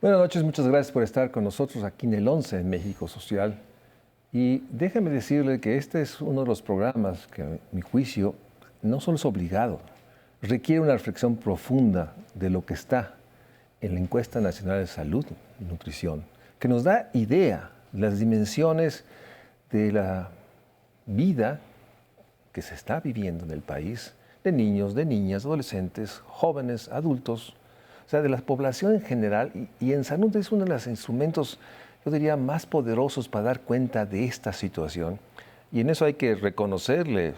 Buenas noches, muchas gracias por estar con nosotros aquí en el 11 en México Social. Y déjame decirle que este es uno de los programas que, a mi juicio, no solo es obligado, requiere una reflexión profunda de lo que está en la Encuesta Nacional de Salud y Nutrición, que nos da idea de las dimensiones de la vida que se está viviendo en el país, de niños, de niñas, adolescentes, jóvenes, adultos, o sea, de la población en general, y en salud es uno de los instrumentos, yo diría, más poderosos para dar cuenta de esta situación. Y en eso hay que reconocerle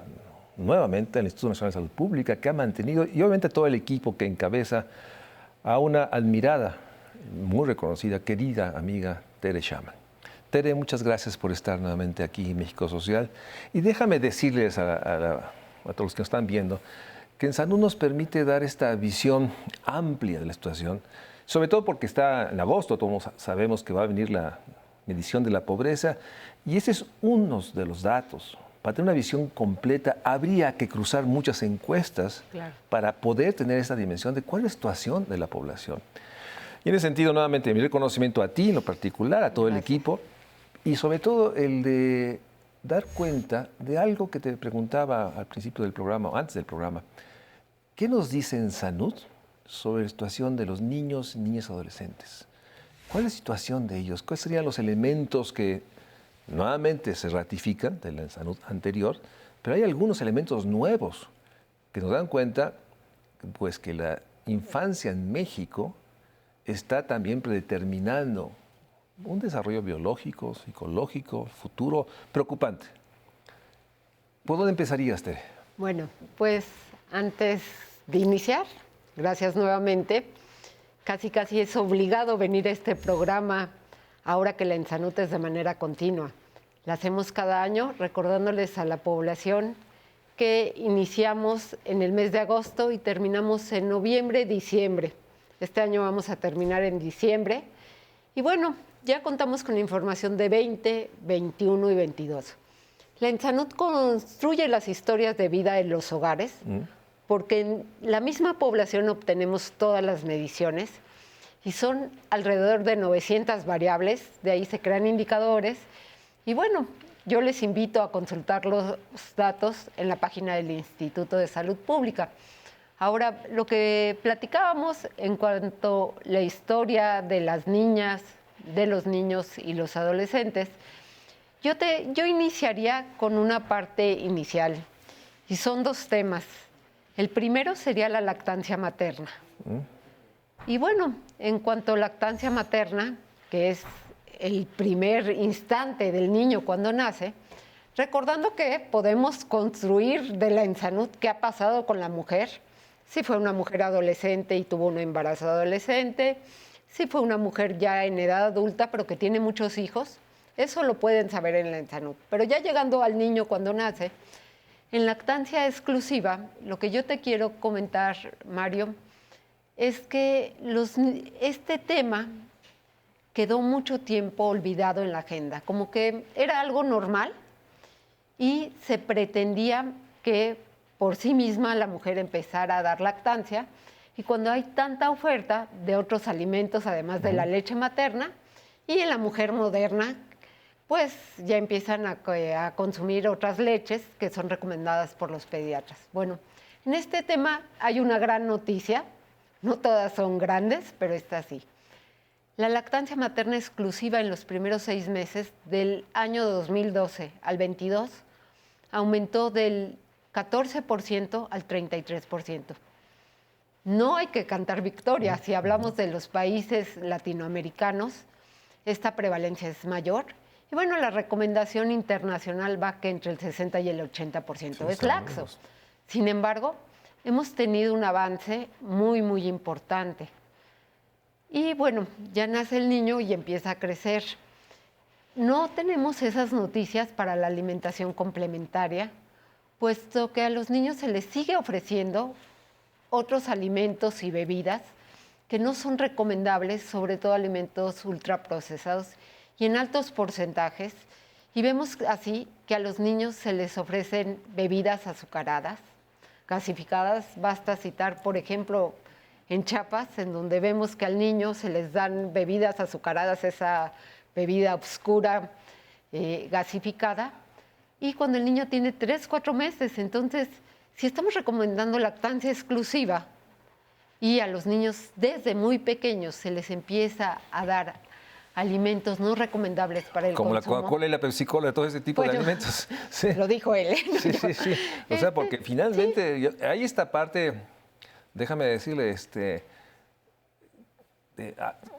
nuevamente al Instituto Nacional de Salud Pública, que ha mantenido, y obviamente todo el equipo que encabeza a una admirada, muy reconocida, querida amiga, Tere Shaman. Tere, muchas gracias por estar nuevamente aquí en México Social. Y déjame decirles a todos los que nos están viendo, que en salud nos permite dar esta visión amplia de la situación, sobre todo porque está en agosto, todos sabemos que va a venir la medición de la pobreza, y ese es uno de los datos. Para tener una visión completa habría que cruzar muchas encuestas para poder tener esta dimensión de cuál es la situación de la población. Y en ese sentido, nuevamente, mi reconocimiento a ti en lo particular, a todo el equipo, y sobre todo el de dar cuenta de algo que te preguntaba al principio del programa, o antes del programa. ¿Qué nos dice en salud sobre la situación de los niños y niñas adolescentes? ¿Cuál es la situación de ellos? ¿Cuáles serían los elementos que nuevamente se ratifican de la salud anterior? Pero hay algunos elementos nuevos que nos dan cuenta pues, que la infancia en México está también predeterminando un desarrollo biológico, psicológico, futuro preocupante. ¿Por dónde empezarías, Tere? Bueno, pues antes de iniciar, gracias nuevamente. Casi es obligado venir a este programa ahora que la Ensanud es de manera continua. La hacemos cada año recordándoles a la población que iniciamos en el mes de agosto y terminamos en noviembre, diciembre. Este año vamos a terminar en diciembre. Y bueno, ya contamos con la información de 20, 21 y 22. La Ensanud construye las historias de vida en los hogares, porque en la misma población obtenemos todas las mediciones y son alrededor de 900 variables, de ahí se crean indicadores. Y bueno, yo les invito a consultar los datos en la página del Instituto de Salud Pública. Ahora, lo que platicábamos en cuanto a la historia de las niñas, de los niños y los adolescentes, yo iniciaría con una parte inicial, y son dos temas. El primero sería la lactancia materna. Y bueno, en cuanto a lactancia materna, que es el primer instante del niño cuando nace, recordando que podemos construir de la Ensanud qué ha pasado con la mujer, si fue una mujer adolescente y tuvo un embarazo adolescente, si fue una mujer ya en edad adulta pero que tiene muchos hijos, eso lo pueden saber en la Ensanud. Pero ya llegando al niño cuando nace, en lactancia exclusiva, lo que yo te quiero comentar, Mario, es que este tema quedó mucho tiempo olvidado en la agenda, como que era algo normal y se pretendía que por sí misma la mujer empezara a dar lactancia, y cuando hay tanta oferta de otros alimentos, además de la leche materna, y en la mujer moderna, pues ya empiezan a consumir otras leches que son recomendadas por los pediatras. Bueno, en este tema hay una gran noticia, no todas son grandes, pero esta sí. La lactancia materna exclusiva en los primeros 6 meses del año 2012 al 22 aumentó del 14% al 33%. No hay que cantar victoria. Si hablamos de los países latinoamericanos, esta prevalencia es mayor. Y bueno, la recomendación internacional va que entre el 60 y el 80% es laxo. Sin embargo, hemos tenido un avance muy importante. Y bueno, ya nace el niño y empieza a crecer. No tenemos esas noticias para la alimentación complementaria, puesto que a los niños se les sigue ofreciendo otros alimentos y bebidas que no son recomendables, sobre todo alimentos ultraprocesados y en altos porcentajes, y vemos así que a los niños se les ofrecen bebidas azucaradas, gasificadas. Basta citar, por ejemplo, en Chiapas, en donde vemos que al niño se les dan bebidas azucaradas, esa bebida oscura, gasificada, y cuando el niño tiene 3, 4 meses. Entonces, si estamos recomendando lactancia exclusiva y a los niños desde muy pequeños se les empieza a dar alimentos no recomendables para el como consumo. La Coca-Cola y la Pepsi-Cola, todo ese tipo de alimentos. Sí. Lo dijo él. Sí, sí, sí. O sea, porque finalmente hay esta parte, déjame decirle,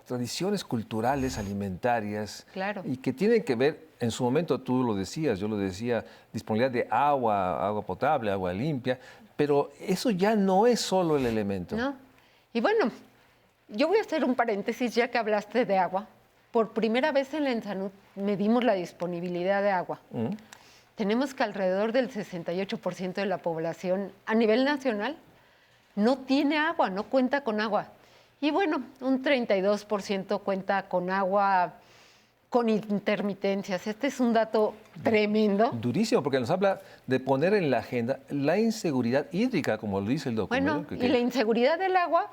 tradiciones culturales, alimentarias, claro, y que tienen que ver, en su momento tú lo decías, yo lo decía, disponibilidad de agua potable, agua limpia, pero eso ya no es solo el elemento. No. Y bueno, yo voy a hacer un paréntesis ya que hablaste de agua. Por primera vez en la ENSANUD medimos la disponibilidad de agua. Tenemos que alrededor del 68% de la población a nivel nacional no tiene agua, no cuenta con agua. Y bueno, un 32% cuenta con agua con intermitencias. Este es un dato tremendo. Durísimo, porque nos habla de poner en la agenda la inseguridad hídrica, como lo dice el documento. Bueno, y la inseguridad del agua,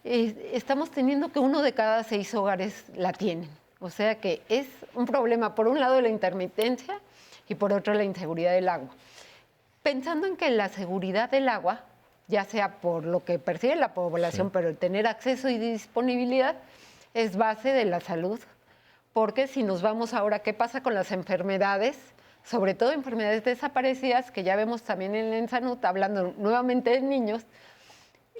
estamos teniendo que 1 de cada 6 hogares la tienen. O sea que es un problema, por un lado, la intermitencia y por otro, la inseguridad del agua. Pensando en que la seguridad del agua, ya sea por lo que percibe la población, pero el tener acceso y disponibilidad es base de la salud. Porque si nos vamos ahora, ¿qué pasa con las enfermedades? Sobre todo enfermedades desaparecidas, que ya vemos también en la ENSANUD, hablando nuevamente de niños,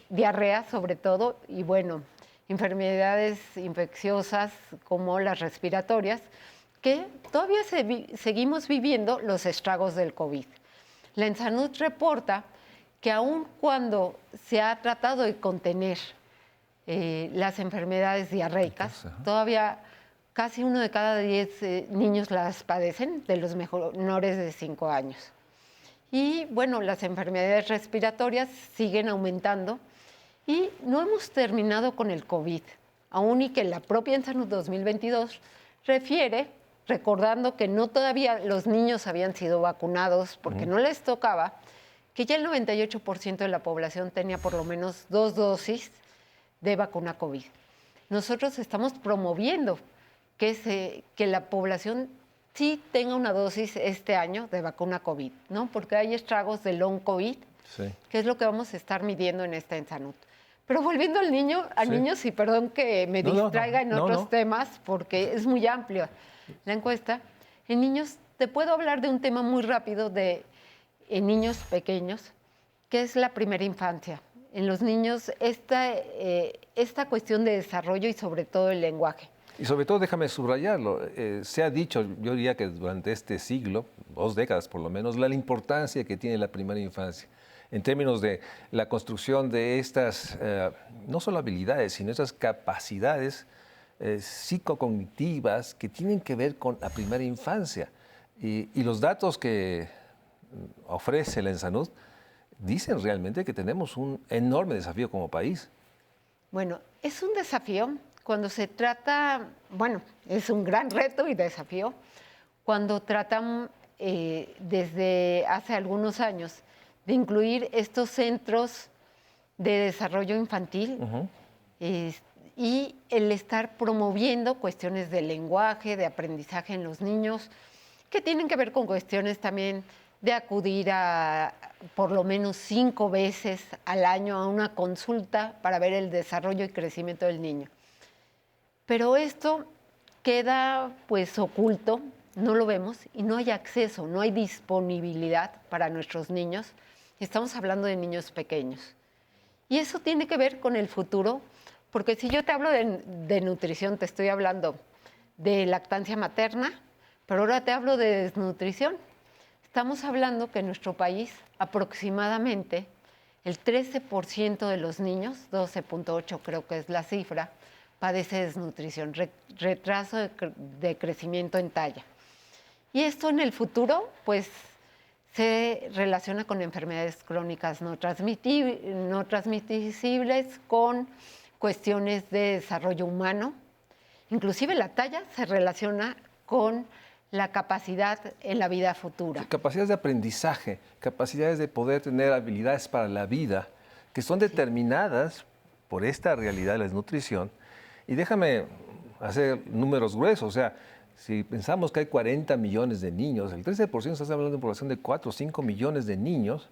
diarrea sobre todo, y bueno, enfermedades infecciosas como las respiratorias, que todavía seguimos viviendo los estragos del COVID. La ENSANUD reporta que aun cuando se ha tratado de contener las enfermedades diarreicas, todavía casi 1 de cada 10 niños las padecen, de los menores de 5 años. Y bueno, las enfermedades respiratorias siguen aumentando y no hemos terminado con el COVID, aún y que la propia ENSANUD 2022 refiere, recordando que no todavía los niños habían sido vacunados porque no les tocaba, que ya el 98% de la población tenía por lo menos 2 dosis de vacuna COVID. Nosotros estamos promoviendo que la población sí tenga una dosis este año de vacuna COVID, ¿no? Porque hay estragos de long COVID, que es lo que vamos a estar midiendo en esta ENSANUD. Pero volviendo al niños, y perdón que me distraiga en otros temas, porque es muy amplio la encuesta. En niños, te puedo hablar de un tema muy rápido en niños pequeños, que es la primera infancia. En los niños, esta cuestión de desarrollo y sobre todo el lenguaje. Y sobre todo, déjame subrayarlo, se ha dicho, yo diría que durante este siglo, 2 décadas por lo menos, la importancia que tiene la primera infancia en términos de la construcción de estas, no solo habilidades, sino estas capacidades psicocognitivas que tienen que ver con la primera infancia. Y los datos que ofrece la ENSANUD dicen realmente que tenemos un enorme desafío como país. Bueno, es un desafío. Cuando se trata, bueno, es un gran reto y desafío, cuando tratan desde hace algunos años de incluir estos centros de desarrollo infantil y el estar promoviendo cuestiones de lenguaje, de aprendizaje en los niños, que tienen que ver con cuestiones también de acudir a por lo menos 5 veces al año a una consulta para ver el desarrollo y crecimiento del niño. Pero esto queda pues oculto, no lo vemos y no hay acceso, no hay disponibilidad para nuestros niños. Estamos hablando de niños pequeños. Y eso tiene que ver con el futuro, porque si yo te hablo de nutrición, te estoy hablando de lactancia materna, pero ahora te hablo de desnutrición. Estamos hablando que en nuestro país aproximadamente el 13% de los niños, 12.8 creo que es la cifra, padece desnutrición, retraso de crecimiento en talla. Y esto en el futuro, pues, se relaciona con enfermedades crónicas no transmisibles, con cuestiones de desarrollo humano. Inclusive la talla se relaciona con la capacidad en la vida futura. Capacidades de aprendizaje, capacidades de poder tener habilidades para la vida, que son determinadas por esta realidad de la desnutrición. Y déjame hacer números gruesos, o sea, si pensamos que hay 40 millones de niños, el 13% estás hablando de una población de 4 o 5 millones de niños.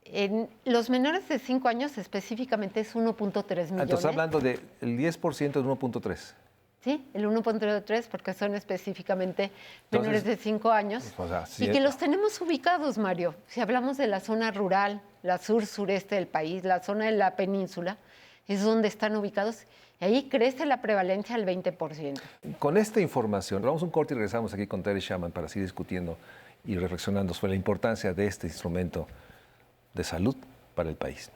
En los menores de 5 años específicamente es 1.3 millones. Entonces hablando del 10% de 1.3. Sí, el 1.3 porque son específicamente menores de 5 años. O sea, y que los tenemos ubicados, Mario. Si hablamos de la zona rural, la sur-sureste del país, la zona de la península, es donde están ubicados. Y ahí crece la prevalencia al 20%. Con esta información, vamos a un corte y regresamos aquí con Tere Shaman para seguir discutiendo y reflexionando sobre la importancia de este instrumento de salud para el país.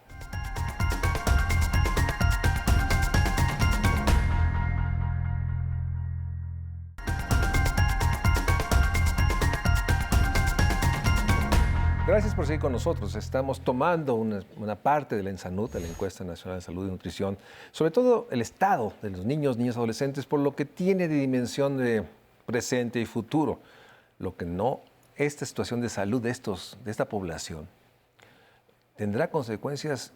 Gracias por seguir con nosotros. Estamos tomando una parte de la ENSANUD, de la Encuesta Nacional de Salud y Nutrición, sobre todo el estado de los niños, niñas, adolescentes, por lo que tiene de dimensión de presente y futuro. Lo que no, esta situación de salud de esta población tendrá consecuencias,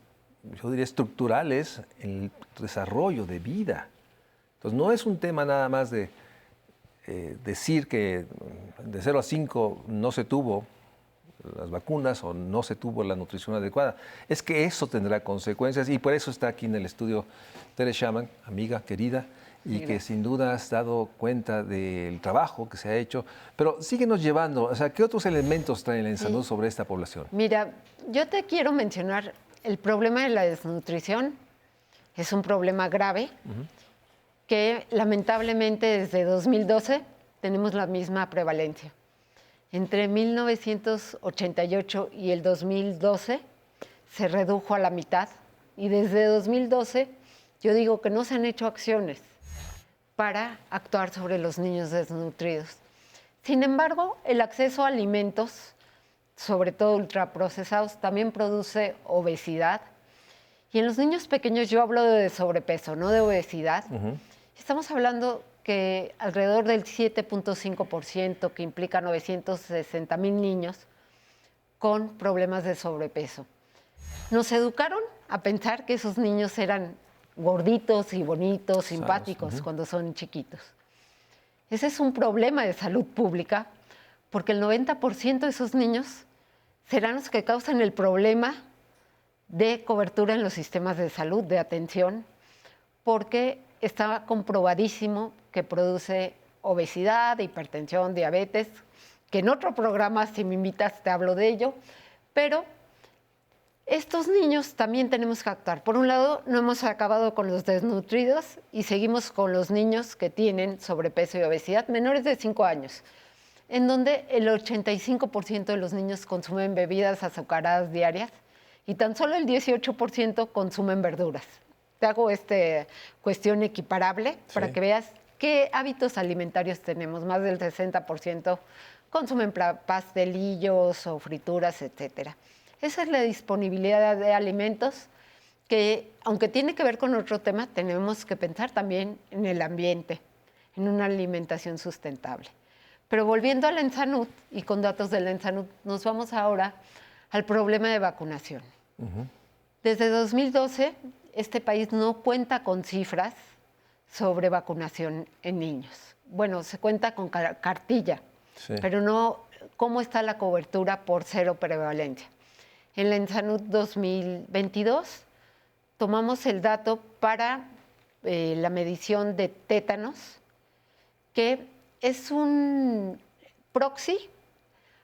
yo diría, estructurales en el desarrollo de vida. Entonces, no es un tema nada más de decir que de 0 a 5 no se tuvo las vacunas o no se tuvo la nutrición adecuada. Es que eso tendrá consecuencias y por eso está aquí en el estudio Tere Shaman, amiga querida, y que sin duda has dado cuenta del trabajo que se ha hecho. Pero síguenos llevando, o sea, ¿qué otros elementos trae la ENSANUD sobre esta población? Mira, yo te quiero mencionar el problema de la desnutrición. Es un problema grave que lamentablemente desde 2012 tenemos la misma prevalencia. Entre 1988 y el 2012 se redujo a la mitad y desde 2012 yo digo que no se han hecho acciones para actuar sobre los niños desnutridos. Sin embargo, el acceso a alimentos, sobre todo ultraprocesados, también produce obesidad. Y en los niños pequeños yo hablo de sobrepeso, no de obesidad. Estamos hablando que alrededor del 7.5%, que implica 960,000 niños con problemas de sobrepeso. Nos educaron a pensar que esos niños eran gorditos y bonitos, simpáticos cuando son chiquitos. Ese es un problema de salud pública porque el 90% de esos niños serán los que causan el problema de cobertura en los sistemas de salud, de atención, porque está comprobadísimo que produce obesidad, hipertensión, diabetes, que en otro programa, si me invitas, te hablo de ello, pero estos niños también tenemos que actuar. Por un lado, no hemos acabado con los desnutridos y seguimos con los niños que tienen sobrepeso y obesidad, menores de 5 años, en donde el 85% de los niños consumen bebidas azucaradas diarias y tan solo el 18% consumen verduras. Te hago esta cuestión equiparable para que veas qué hábitos alimentarios tenemos. Más del 60% consumen pastelillos o frituras, etcétera. Esa es la disponibilidad de alimentos que, aunque tiene que ver con otro tema, tenemos que pensar también en el ambiente, en una alimentación sustentable. Pero volviendo a la ENSANUD y con datos de la ENSANUD, nos vamos ahora al problema de vacunación. Desde 2012, este país no cuenta con cifras sobre vacunación en niños. Bueno, se cuenta con cartilla, pero no cómo está la cobertura por cero prevalencia. En la ENSANUD 2022 tomamos el dato para la medición de tétanos, que es un proxy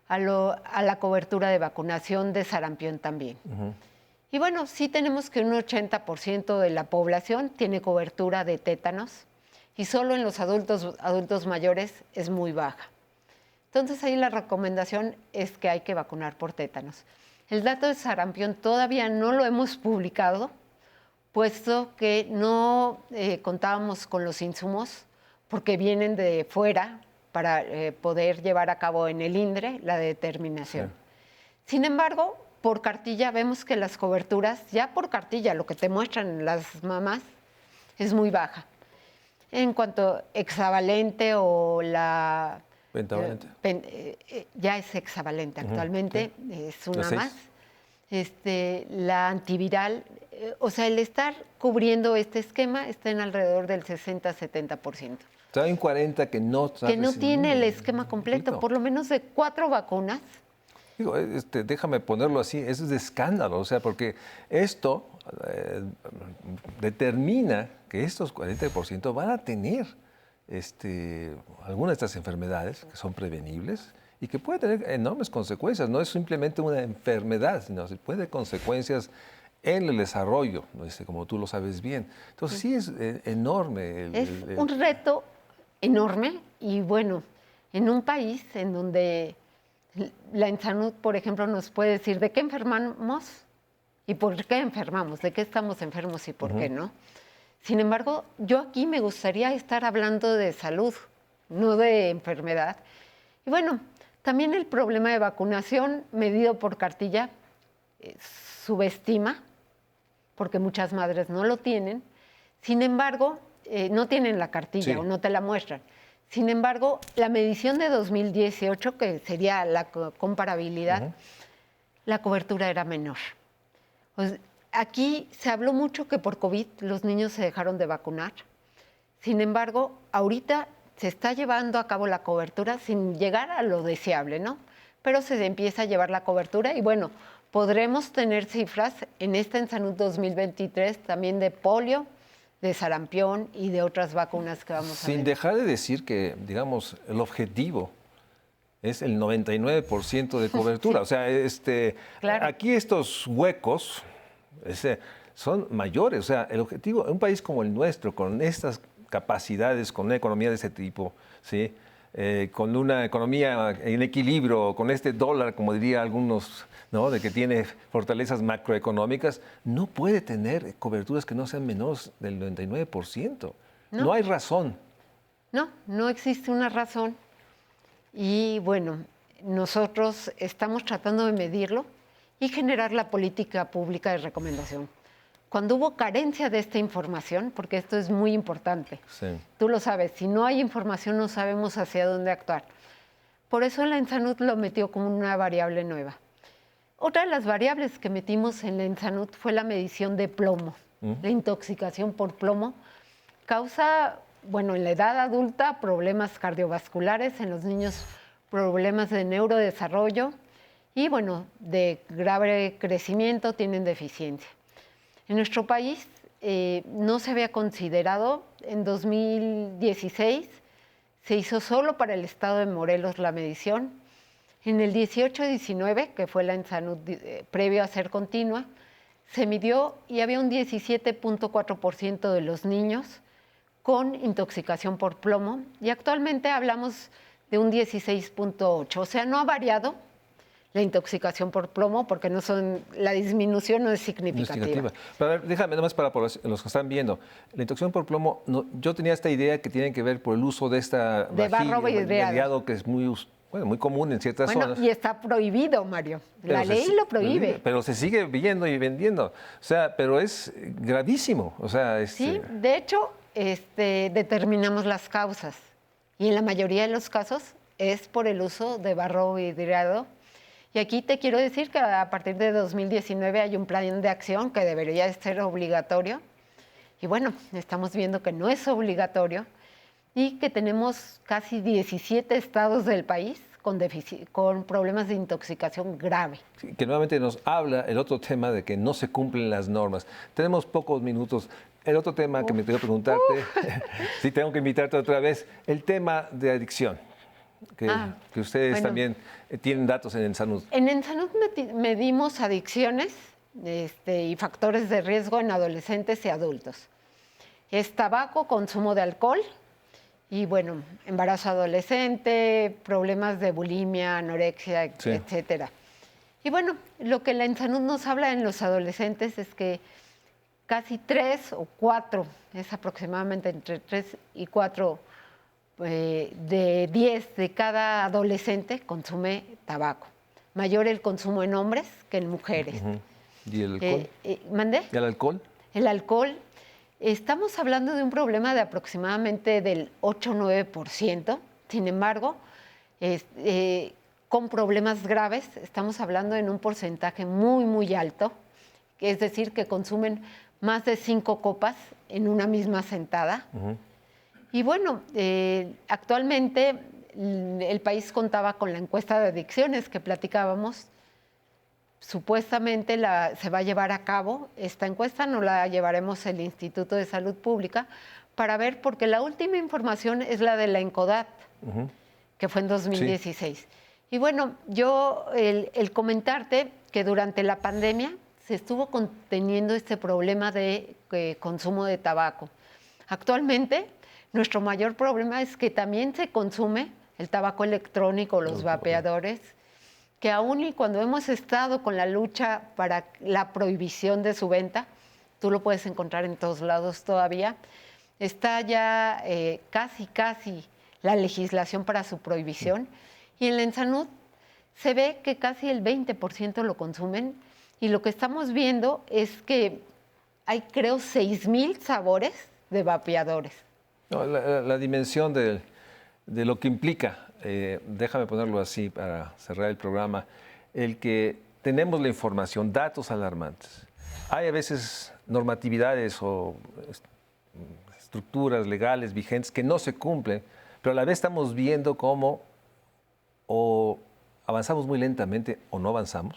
a la cobertura de vacunación de sarampión también. Y bueno, sí tenemos que un 80% de la población tiene cobertura de tétanos y solo en los adultos mayores es muy baja. Entonces ahí la recomendación es que hay que vacunar por tétanos. El dato de sarampión todavía no lo hemos publicado, puesto que no contábamos con los insumos porque vienen de fuera para poder llevar a cabo en el INDRE la determinación. Sin embargo, por cartilla vemos que las coberturas, ya por cartilla, lo que te muestran las mamás, es muy baja. En cuanto a hexavalente o la... Pentavalente. Ya es hexavalente actualmente, es una más. La antiviral o sea, el estar cubriendo este esquema está en alrededor del 60-70%. O sea, hay un 40% que no está Que no recibiendo tiene el esquema completo, por lo menos de 4 vacunas. Digo, déjame ponerlo así, eso es de escándalo, o sea, porque esto determina que estos 40% van a tener algunas de estas enfermedades que son prevenibles y que pueden tener enormes consecuencias. No es simplemente una enfermedad, sino que puede tener consecuencias en el desarrollo, ¿no? Como tú lo sabes bien. Entonces sí es enorme. Es un reto enorme y bueno, en un país en donde la INSANUD, por ejemplo, nos puede decir de qué enfermamos y por qué enfermamos, de qué estamos enfermos y por qué no. Sin embargo, yo aquí me gustaría estar hablando de salud, no de enfermedad. Y bueno, también el problema de vacunación medido por cartilla subestima, porque muchas madres no lo tienen. Sin embargo, no tienen la cartilla o no te la muestran. Sin embargo, la medición de 2018, que sería la comparabilidad, la cobertura era menor. Pues, aquí se habló mucho que por COVID los niños se dejaron de vacunar. Sin embargo, ahorita se está llevando a cabo la cobertura sin llegar a lo deseable, ¿no? Pero se empieza a llevar la cobertura y bueno, podremos tener cifras en esta INSANUD 2023 también de polio, de sarampión y de otras vacunas que vamos a ver. Sin dejar de decir que, digamos, el objetivo es el 99% de cobertura. Sí. O sea, claro. Aquí estos huecos son mayores. O sea, el objetivo, un país como el nuestro, con estas capacidades, con una economía de ese tipo, ¿sí? Con una economía en equilibrio, con este dólar, como diría algunos, ¿no? De que tiene fortalezas macroeconómicas, no puede tener coberturas que no sean menores del 99%. No hay razón. No existe una razón. Y bueno, nosotros estamos tratando de medirlo y generar la política pública de recomendación. Cuando hubo carencia de esta información, porque esto es muy importante, tú lo sabes, si no hay información no sabemos hacia dónde actuar. Por eso la INSANUD lo metió como una variable nueva. Otra de las variables que metimos en la INSANUD fue la medición de plomo. La intoxicación por plomo causa, bueno, en la edad adulta, problemas cardiovasculares, en los niños problemas de neurodesarrollo y, bueno, de grave crecimiento, tienen deficiencia. En nuestro país no se había considerado, en 2016 se hizo solo para el estado de Morelos la medición. En el 18-19, que fue la INSANUD previo a ser continua, se midió y había un 17.4% de los niños con intoxicación por plomo y actualmente hablamos de un 16.8%. O sea, no ha variado la intoxicación por plomo, porque la disminución no es significativa. Pero a ver, déjame nomás para los que están viendo. La intoxicación por plomo, yo tenía esta idea que tiene que ver por el uso de esta barro vidriado, que es muy común en ciertas zonas. Y está prohibido, Mario. La ley lo prohíbe. Pero se sigue viendo y vendiendo. O sea, pero es gravísimo. O sea, Sí, de hecho, determinamos las causas. Y en la mayoría de los casos es por el uso de barro vidriado. Y aquí te quiero decir que a partir de 2019 hay un plan de acción que debería ser obligatorio. Y bueno, estamos viendo que no es obligatorio y que tenemos casi 17 estados del país con problemas de intoxicación grave. Sí, que nuevamente nos habla el otro tema de que no se cumplen las normas. Tenemos pocos minutos. El otro tema que me tengo que preguntarte, si tengo que invitarte otra vez, el tema de adicción. Que ustedes también tienen datos en INSANUD. En INSANUD medimos adicciones y factores de riesgo en adolescentes y adultos. Es tabaco, consumo de alcohol y, bueno, embarazo adolescente, problemas de bulimia, anorexia, etcétera. Y, bueno, lo que la INSANUD nos habla en los adolescentes es que casi 3 o 4, es aproximadamente entre 3 y 4 de 10 de cada adolescente consume tabaco. Mayor el consumo en hombres que en mujeres. ¿Y el alcohol? ¿Mandé? ¿Y el alcohol? El alcohol, estamos hablando de un problema de aproximadamente del 8-9%. Sin embargo, con problemas graves, estamos hablando en un porcentaje muy, muy alto, es decir, que consumen más de 5 copas en una misma sentada. Y bueno, actualmente el país contaba con la encuesta de adicciones que platicábamos. Supuestamente se va a llevar a cabo esta encuesta, no la llevaremos el Instituto de Salud Pública para ver, porque la última información es la de la ENCODAT, que fue en 2016. Sí. Y bueno, yo el comentarte que durante la pandemia se estuvo conteniendo este problema de consumo de tabaco. Actualmente, nuestro mayor problema es que también se consume el tabaco electrónico, los vapeadores, que aún y cuando hemos estado con la lucha para la prohibición de su venta, tú lo puedes encontrar en todos lados todavía, está ya casi la legislación para su prohibición, y en la ENSANUD se ve que casi el 20% lo consumen, y lo que estamos viendo es que hay, creo, 6,000 sabores de vapeadores. No, la dimensión de lo que implica, déjame ponerlo así para cerrar el programa, el que tenemos la información, datos alarmantes. Hay a veces normatividades o estructuras legales vigentes que no se cumplen, pero a la vez estamos viendo cómo o avanzamos muy lentamente o no avanzamos,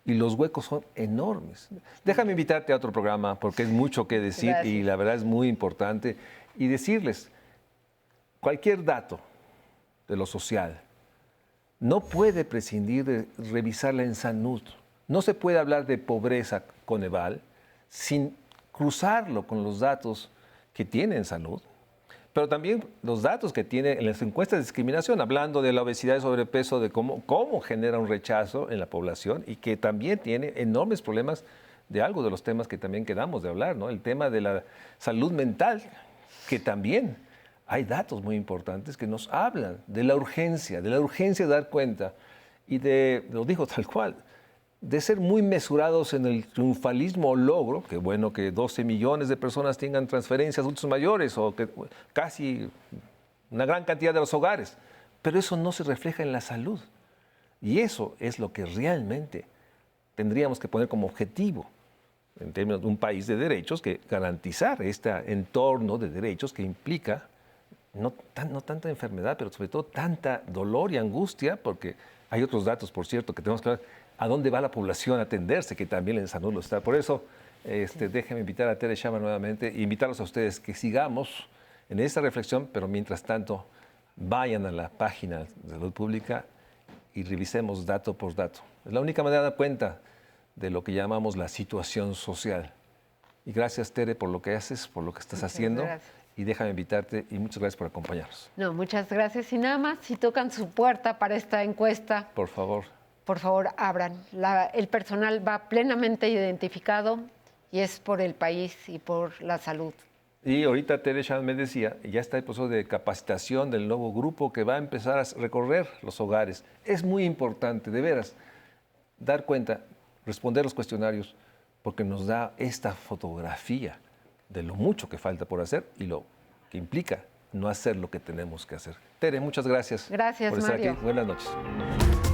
y los huecos son enormes. Déjame invitarte a otro programa porque es mucho que decir. Gracias. Y la verdad es muy importante, y decirles, cualquier dato de lo social no puede prescindir de revisar la ENSANUD. No se puede hablar de pobreza Coneval sin cruzarlo con los datos que tiene ENSANUD, pero también los datos que tiene en las encuestas de discriminación, hablando de la obesidad y sobrepeso, de cómo genera un rechazo en la población, y que también tiene enormes problemas de algo de los temas que también quedamos de hablar, ¿no? El tema de la salud mental, que también hay datos muy importantes que nos hablan de la urgencia de dar cuenta y lo digo tal cual, de ser muy mesurados en el triunfalismo o logro, que bueno que 12 millones de personas tengan transferencias adultos mayores, o que casi una gran cantidad de los hogares, pero eso no se refleja en la salud. Y eso es lo que realmente tendríamos que poner como objetivo en términos de un país de derechos, que garantizar este entorno de derechos que implica no tanta enfermedad, pero sobre todo tanta dolor y angustia, porque hay otros datos, por cierto, que tenemos que ver a dónde va la población a atenderse, que también en ENSANUD lo está. Por eso, déjenme invitar a Tere Chama nuevamente e invitarlos a ustedes que sigamos en esta reflexión, pero mientras tanto, vayan a la página de Salud Pública y revisemos dato por dato. Es la única manera de dar cuenta de lo que llamamos la situación social. Y gracias, Tere, por lo que haces, por lo que estás haciendo. Gracias. Y déjame invitarte, y muchas gracias por acompañarnos. No, muchas gracias. Y nada más, si tocan su puerta para esta encuesta, por favor, abran. El personal va plenamente identificado, y es por el país y por la salud. Y ahorita Tere Chama me decía, ya está el proceso de capacitación del nuevo grupo que va a empezar a recorrer los hogares. Es muy importante, de veras, dar cuenta, responder los cuestionarios, porque nos da esta fotografía de lo mucho que falta por hacer y lo que implica no hacer lo que tenemos que hacer. Tere, muchas gracias. Gracias, por estar Mario. aquí. Buenas noches.